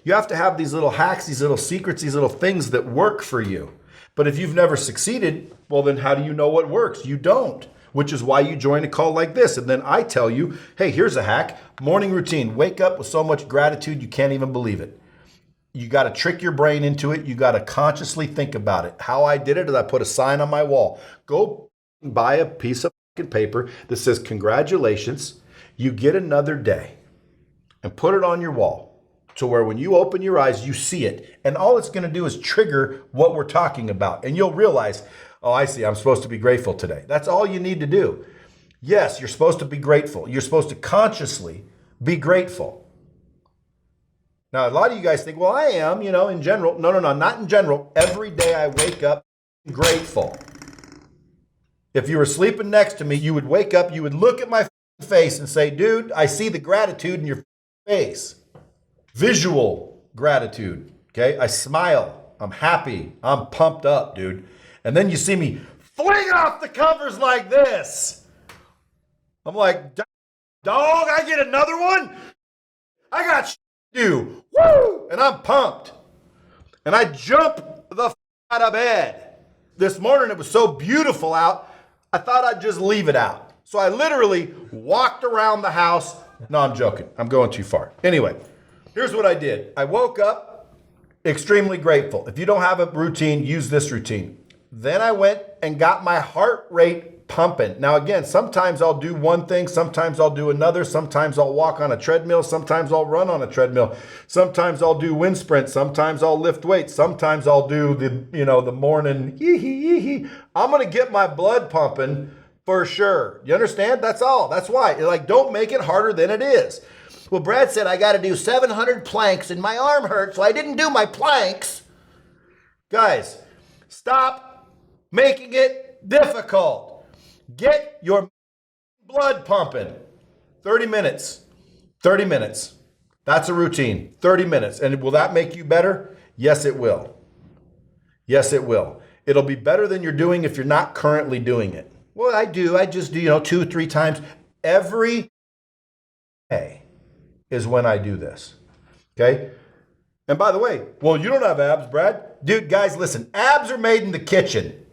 You have to have these little hacks, these little secrets, these little things that work for you. But if you've never succeeded, well, then how do you know what works? You don't, which is why you join a call like this. And then I tell you, hey, here's a hack. Morning routine. Wake up with so much gratitude you can't even believe it. You got to trick your brain into it. You got to consciously think about it. How I did it is I put a sign on my wall. Go buy a piece of paper that says, congratulations, you get another day. And put it on your wall to where when you open your eyes, you see it. And all it's going to do is trigger what we're talking about. And you'll realize, oh, I see, I'm supposed to be grateful today. That's all you need to do. Yes, you're supposed to be grateful. You're supposed to consciously be grateful. Now, a lot of you guys think, well, I am, in general. No, not in general. Every day I wake up grateful. If you were sleeping next to me, you would wake up, you would look at my face and say, dude, I see the gratitude in your face. Visual gratitude, okay? I smile, I'm happy, I'm pumped up, dude. And then you see me fling off the covers like this. I'm like, dog, I get another one? I got shit to do, woo! And I'm pumped. And I jump the out of bed. This morning it was so beautiful out, I thought I'd just leave it out. So I literally walked around the house. No, I'm joking. I'm going too far. Anyway, here's what I did. I woke up extremely grateful. If you don't have a routine, use this routine. Then I went and got my heart rate pumping. Now, again, sometimes I'll do one thing. Sometimes I'll do another. Sometimes I'll walk on a treadmill. Sometimes I'll run on a treadmill. Sometimes I'll do wind sprints. Sometimes I'll lift weights. Sometimes I'll do the morning yee-hee. I'm going to get my blood pumping for sure. You understand? That's all. That's why. Don't make it harder than it is. Well, Brad said I got to do 700 planks and my arm hurts, so I didn't do my planks. Guys, stop making it difficult. Get your blood pumping. 30 minutes. 30 minutes. That's a routine. 30 minutes. And will that make you better? Yes, it will. Yes, it will. It'll be better than you're doing if you're not currently doing it. Well, I do. I just do, 2 or 3 times. Every day is when I do this. Okay? And by the way, well, you don't have abs, Brad. Dude, guys, listen. Abs are made in the kitchen.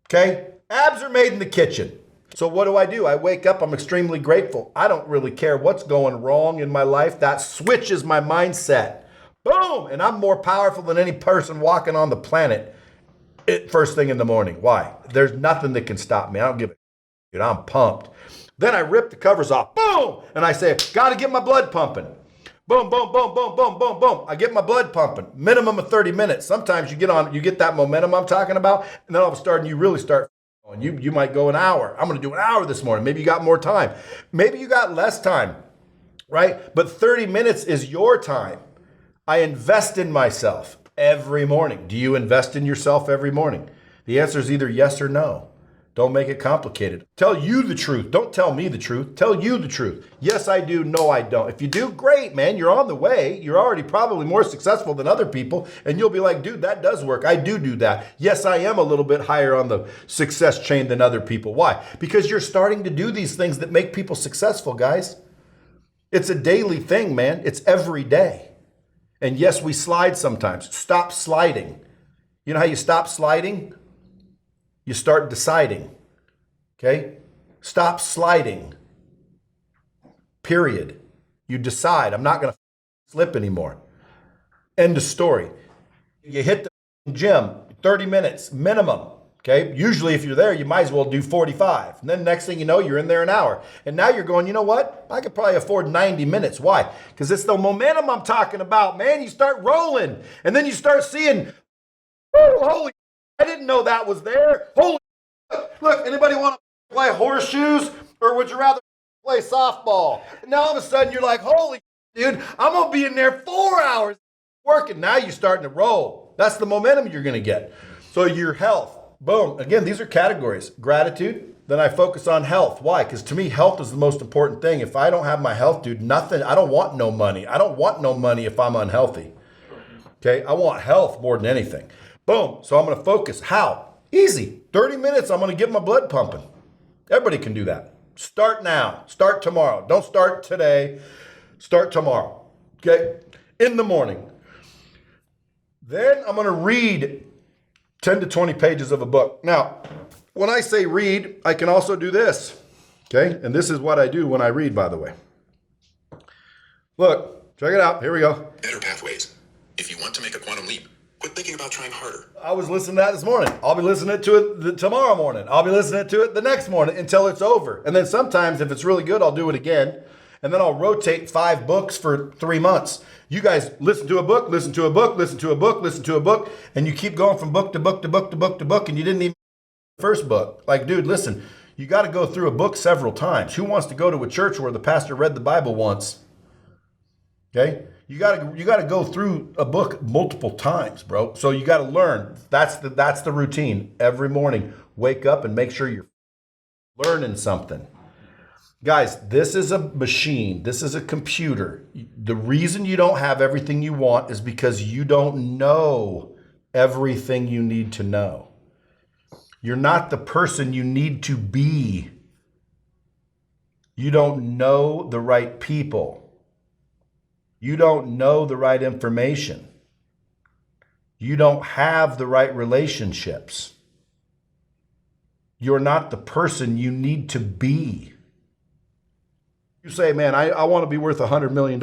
Okay? Abs are made in the kitchen. So what do? I wake up. I'm extremely grateful. I don't really care what's going wrong in my life. That switches my mindset. Boom! And I'm more powerful than any person walking on the planet first thing in the morning. Why? There's nothing that can stop me. I don't give a shit. I'm pumped. Then I rip the covers off. Boom! And I say, got to get my blood pumping. Boom, boom, boom, boom, boom, boom, boom. I get my blood pumping. Minimum of 30 minutes. Sometimes you get that momentum I'm talking about, and then all of a sudden you really start. You might go an hour. I'm going to do an hour this morning. Maybe you got more time. Maybe you got less time, right? But 30 minutes is your time. I invest in myself every morning. Do you invest in yourself every morning? The answer is either yes or no. Don't make it complicated. Tell you the truth. Don't tell me the truth. Tell you the truth. Yes, I do. No, I don't. If you do, great, man. You're on the way. You're already probably more successful than other people. And you'll be like, dude, that does work. I do that. Yes, I am a little bit higher on the success chain than other people. Why? Because you're starting to do these things that make people successful, guys. It's a daily thing, man. It's every day. And yes, we slide sometimes. Stop sliding. You know how you stop sliding? You start deciding, okay? Stop sliding, period. You decide, I'm not going to slip anymore. End of story. You hit the gym, 30 minutes minimum, okay? Usually if you're there, you might as well do 45. And then next thing you know, you're in there an hour. And now you're going, you know what? I could probably afford 90 minutes. Why? Because it's the momentum I'm talking about, man. You start rolling, and then you start seeing, oh, holy, I didn't know that was there. Holy, look, anybody want to play horseshoes, or would you rather play softball? And now all of a sudden you're like, holy dude, I'm going to be in there 4 hours working. Now you're starting to roll. That's the momentum you're going to get. So your health, boom. Again, these are categories. Gratitude, then I focus on health. Why? Because to me, health is the most important thing. If I don't have my health, dude, nothing. I don't want no money. I don't want no money if I'm unhealthy. Okay? I want health more than anything. Boom. So I'm going to focus. How? Easy. 30 minutes, I'm going to get my blood pumping. Everybody can do that. Start now. Start tomorrow. Don't start today. Start tomorrow. Okay? In the morning. Then I'm going to read 10 to 20 pages of a book. Now, when I say read, I can also do this. Okay? And this is what I do when I read, by the way. Look, check it out. Here we go. Better pathways. If you want to make a quantum leap, quit thinking about trying harder. I was listening to that this morning. I'll be listening to it tomorrow morning. I'll be listening to it the next morning until it's over. And then sometimes if it's really good, I'll do it again. And then I'll rotate 5 books for 3 months. You guys listen to a book, listen to a book, listen to a book, listen to a book, and you keep going from book to book to book to book to book, and you didn't even the first book. Like, dude, listen, you got to go through a book several times. Who wants to go to a church where the pastor read the Bible once? Okay? You got to go through a book multiple times, bro. So you got to learn. That's the routine. Every morning, wake up and make sure you're learning something. Guys, this is a machine. This is a computer. The reason you don't have everything you want is because you don't know everything you need to know. You're not the person you need to be. You don't know the right people. You don't know the right information. You don't have the right relationships. You're not the person you need to be. You say, man, I want to be worth $100 million.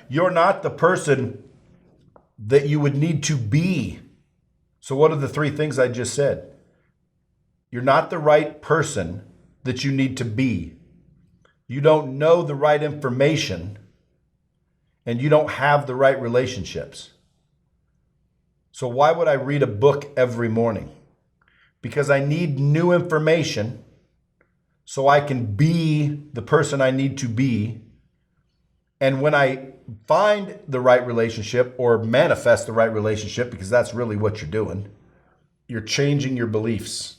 You're not the person that you would need to be. So what are the 3 things I just said? You're not the right person that you need to be. You don't know the right information. And you don't have the right relationships. So why would I read a book every morning? Because I need new information so I can be the person I need to be. And when I find the right relationship or manifest the right relationship, because that's really what you're doing, you're changing your beliefs.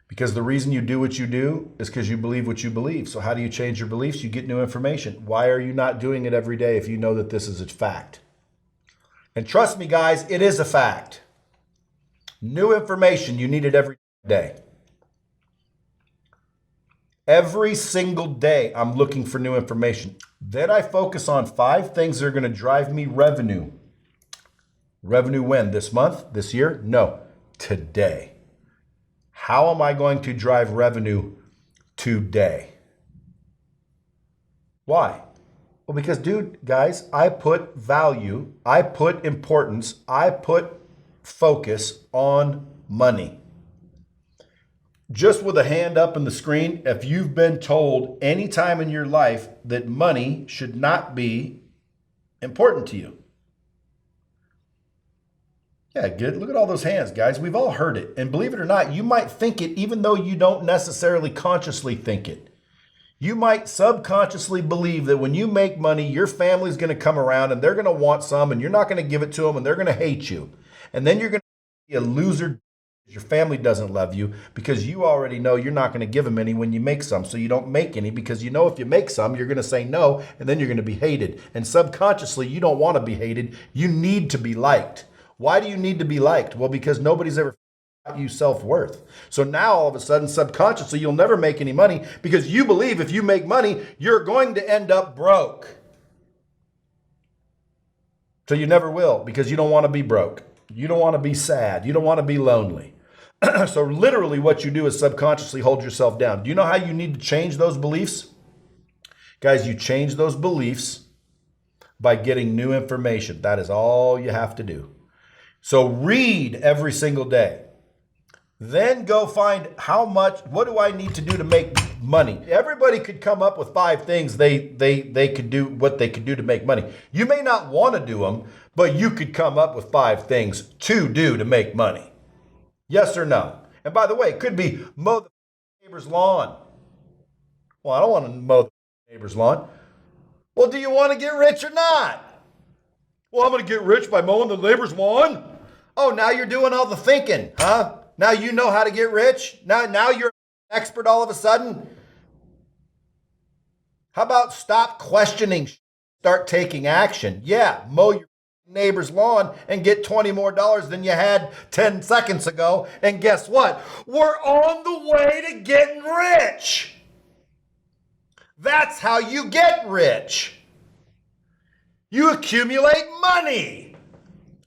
Because the reason you do what you do is because you believe what you believe. So how do you change your beliefs? You get new information. Why are you not doing it every day if you know that this is a fact? And trust me, guys, it is a fact. New information, you need it every day. Every single day, I'm looking for new information. Then I focus on 5 things that are going to drive me revenue. Revenue when? This month? This year? No, today. How am I going to drive revenue today? Why? Well, because, dude, guys, I put value, I put importance, I put focus on money. Just with a hand up in the screen, if you've been told any time in your life that money should not be important to you. Yeah, good. Look at all those hands, guys. We've all heard it. And believe it or not, you might think it even though you don't necessarily consciously think it. You might subconsciously believe that when you make money, your family's going to come around and they're going to want some and you're not going to give it to them and they're going to hate you. And then you're going to be a loser. Your family doesn't love you because you already know you're not going to give them any when you make some. So you don't make any because you know if you make some, you're going to say no and then you're going to be hated. And subconsciously, you don't want to be hated. You need to be liked. Why do you need to be liked? Well, because nobody's ever taught you self-worth. So now all of a sudden, subconsciously, you'll never make any money because you believe if you make money, you're going to end up broke. So you never will because you don't want to be broke. You don't want to be sad. You don't want to be lonely. So literally what you do is subconsciously hold yourself down. Do you know how you need to change those beliefs? Guys, you change those beliefs by getting new information. That is all you have to do. So read every single day. Then go find what do I need to do to make money? Everybody could come up with 5 things they could do, what they could do to make money. You may not want to do them, but you could come up with 5 things to do to make money. Yes or no? And by the way, it could be mow the neighbor's lawn. Well, I don't want to mow the neighbor's lawn. Well, do you want to get rich or not? Well, I'm going to get rich by mowing the neighbor's lawn. Oh, now you're doing all the thinking, huh? Now you know how to get rich? Now you're an expert all of a sudden? How about stop questioning, start taking action? Yeah, mow your neighbor's lawn and get $20 more than you had 10 seconds ago. And guess what? We're on the way to getting rich. That's how you get rich. You accumulate money.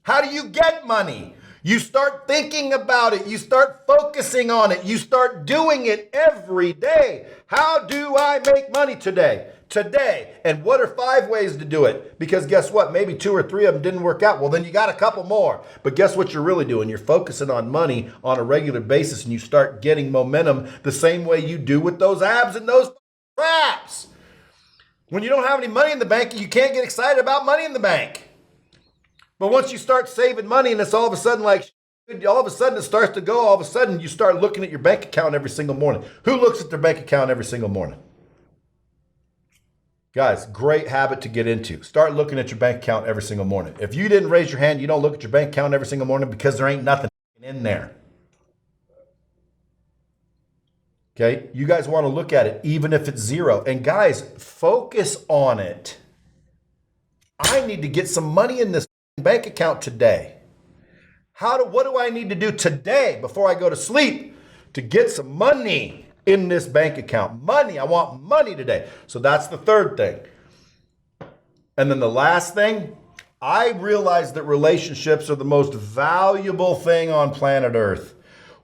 How do you get money? You start thinking about it. You start focusing on it. You start doing it every day. How do I make money today? Today. And what are 5 ways to do it? Because guess what? Maybe 2 or 3 of them didn't work out. Well, then you got a couple more. But guess what you're really doing? You're focusing on money on a regular basis, and you start getting momentum the same way you do with those abs and those traps. When you don't have any money in the bank, you can't get excited about money in the bank. But once you start saving money and it's all of a sudden like, all of a sudden it starts to go, all of a sudden you start looking at your bank account every single morning. Who looks at their bank account every single morning? Guys, great habit to get into. Start looking at your bank account every single morning. If you didn't raise your hand, you don't look at your bank account every single morning because there ain't nothing in there. Okay, you guys want to look at it even if it's 0. And guys, focus on it. I need to get some money in this bank account today. What do I need to do today before I go to sleep to get some money in this bank account? Money, I want money today. So that's the third thing. And then the last thing, I realize that relationships are the most valuable thing on planet Earth.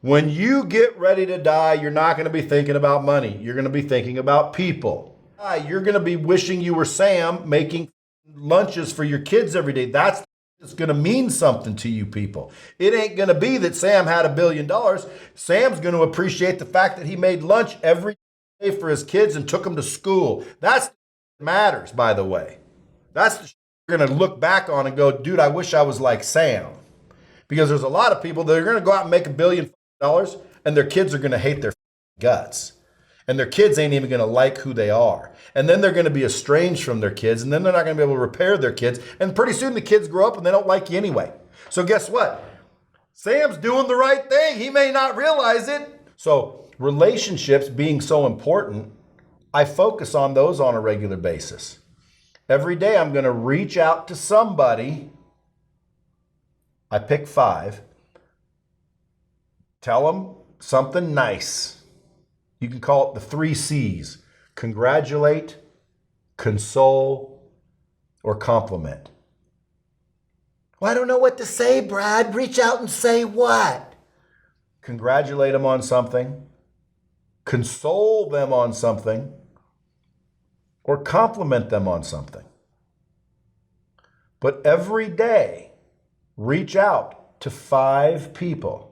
When you get ready to die, you're not going to be thinking about money. You're going to be thinking about people. You're going to be wishing you were Sam making lunches for your kids every day. That's going to mean something to you people. It ain't going to be that Sam had $1 billion. Sam's going to appreciate the fact that he made lunch every day for his kids and took them to school. That's what matters, by the way. That's the you're going to look back on and go, dude, I wish I was like Sam. Because there's a lot of people that are going to go out and make $1 billion and their kids are going to hate their guts. And their kids ain't even going to like who they are. And then they're going to be estranged from their kids. And then they're not going to be able to repair their kids. And pretty soon the kids grow up and they don't like you anyway. So guess what? Sam's doing the right thing. He may not realize it. So relationships being so important, I focus on those on a regular basis. Every day I'm going to reach out to somebody. I pick 5. Tell them something nice. You can call it the 3 C's. Congratulate, console, or compliment. Well, I don't know what to say, Brad. Reach out and say what? Congratulate them on something, console them on something, or compliment them on something. But every day, reach out to 5 people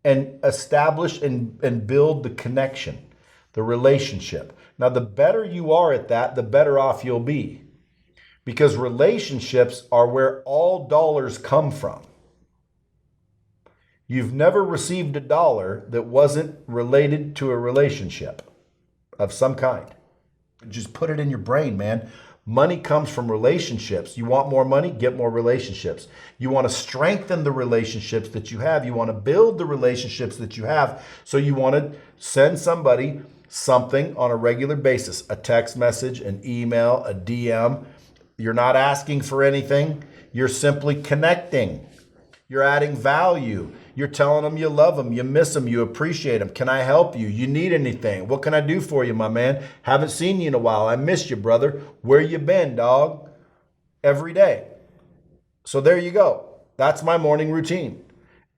and establish and build the connection, the relationship. Now, the better you are at that, the better off you'll be. Because relationships are where all dollars come from. You've never received $1 that wasn't related to a relationship of some kind. Just put it in your brain, man. Money comes from relationships. You want more money? Get more relationships. You want to strengthen the relationships that you have. You want to build the relationships that you have. So you want to send somebody something on a regular basis, a text message, an email, a DM. You're not asking for anything. You're simply connecting. You're adding value. You're telling them you love them, you miss them, you appreciate them. Can I help you? You need anything? What can I do for you, my man? Haven't seen you in a while. I missed you, brother. Where you been, dog? Every day. So there you go. That's my morning routine.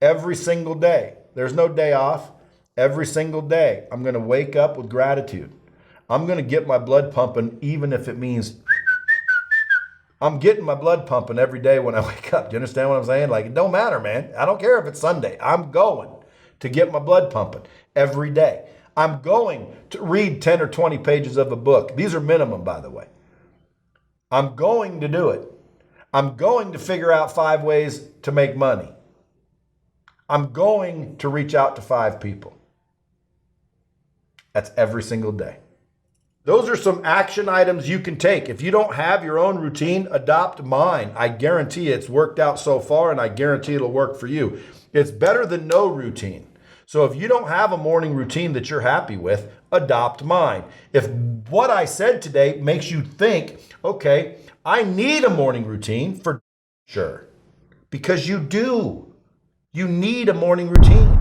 Every single day. There's no day off. Every single day, I'm going to wake up with gratitude. I'm going to get my blood pumping, even if it means I'm getting my blood pumping every day when I wake up. Do you understand what I'm saying? Like, it don't matter, man. I don't care if it's Sunday. I'm going to get my blood pumping every day. I'm going to read 10 or 20 pages of a book. These are minimum, by the way. I'm going to do it. I'm going to figure out 5 ways to make money. I'm going to reach out to 5 people. That's every single day. Those are some action items you can take. If you don't have your own routine, adopt mine. I guarantee it's worked out so far, and I guarantee it'll work for you. It's better than no routine. So if you don't have a morning routine that you're happy with, adopt mine. If what I said today makes you think, okay, I need a morning routine, for sure. Because you do. You need a morning routine.